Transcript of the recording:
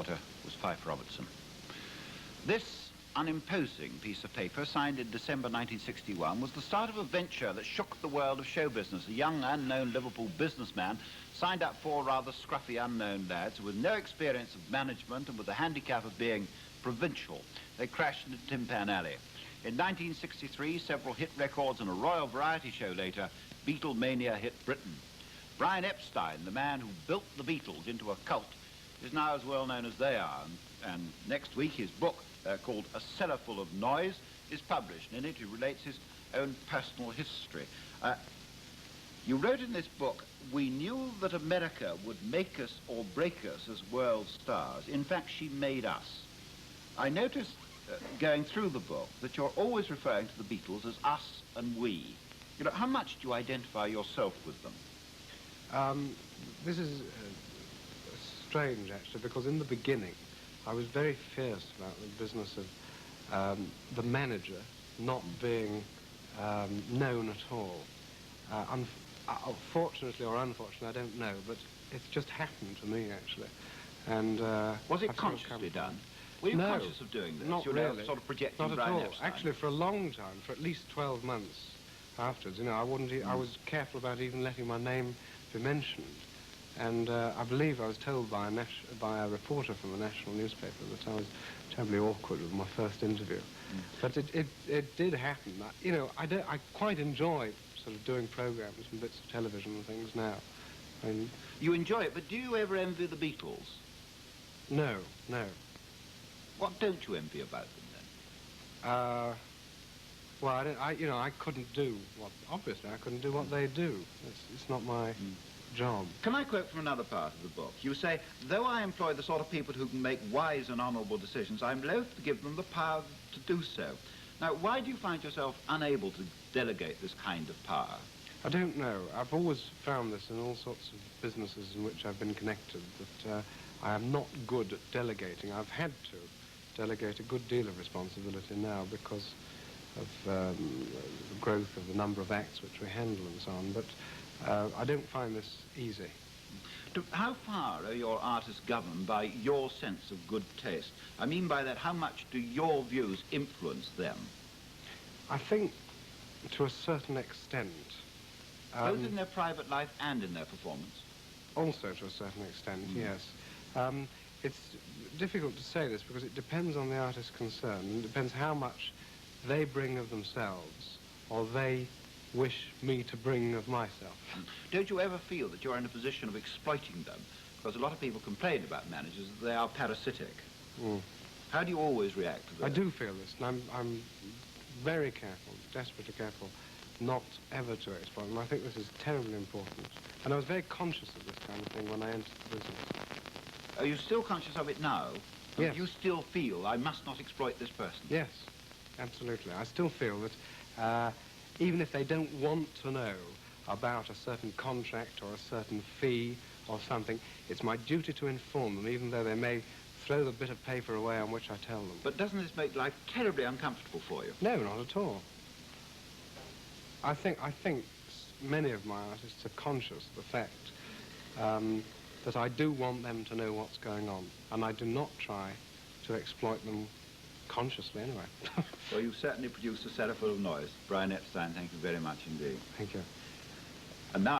reporter was Fife Robertson. This unimposing piece of paper, signed in December 1961, was the start of a venture that shook the world of show business. A young, unknown Liverpool businessman signed up four rather scruffy, unknown lads with no experience of management and with the handicap of being provincial. They crashed into Tin Pan Alley. In 1963, several hit records and a royal variety show later, Beatlemania hit Britain. Brian Epstein, the man who built the Beatles into a cult, is now as well known as they are. And next week, his book, called A Cellar Full of Noise, is published. In it, he relates his own personal history. You wrote in this book, "We knew that America would make us or break us as world stars. In fact, she made us." I noticed, going through the book, that you're always referring to the Beatles as us and we. You know, how much do you identify yourself with them? This is strange, actually, because in the beginning, I was very fierce about the business of the manager not being known at all. Fortunately or unfortunately, I don't know, but it's just happened to me, actually. And was it consciously done? Were you conscious of doing this? Not really. Sort of projecting not at all. Epstein? Actually, for a long time, for at least 12 months afterwards, you know, I was careful about even letting my name be mentioned. And I believe I was told by a reporter from a national newspaper that I was terribly awkward with my first interview. But it did happen. You know, I quite enjoy sort of doing programs and bits of television and things now. And you enjoy it, but do you ever envy the Beatles? No, no. What don't you envy about them then? Well, I couldn't do obviously I couldn't do what they do. It's not my job. Can I quote from another part of the book? You say, "Though I employ the sort of people who can make wise and honourable decisions, I'm loath to give them the power to do so." Now, why do you find yourself unable to delegate this kind of power? I don't know. I've always found this in all sorts of businesses in which I've been connected, that I am not good at delegating. I've had to delegate a good deal of responsibility now because of the growth of the number of acts which we handle and so on, but I don't find this easy. How far are your artists governed by your sense of good taste? I mean by that, how much do your views influence them? I think to a certain extent. Both in their private life and in their performance? Also to a certain extent, yes. It's difficult to say this because it depends on the artist concerned. It depends how much they bring of themselves or they wish me to bring of myself. Don't you ever feel that you're in a position of exploiting them? Because a lot of people complain about managers that they are parasitic. How do you always react to that? I do feel this, and I'm very careful, desperately careful, not ever to exploit them. I think this is terribly important. And I was very conscious of this kind of thing when I entered the business. Are you still conscious of it now? Yes. You still feel, I must not exploit this person? Yes, absolutely. I still feel that even if they don't want to know about a certain contract or a certain fee or something, it's my duty to inform them, even though they may throw the bit of paper away on which I tell them. But doesn't this make life terribly uncomfortable for you? No, not at all. I think many of my artists are conscious of the fact that I do want them to know what's going on, and I do not try to exploit them consciously anyway. Well, you've certainly produced a cellar full of noise. Brian Epstein, thank you very much indeed. Thank you. And now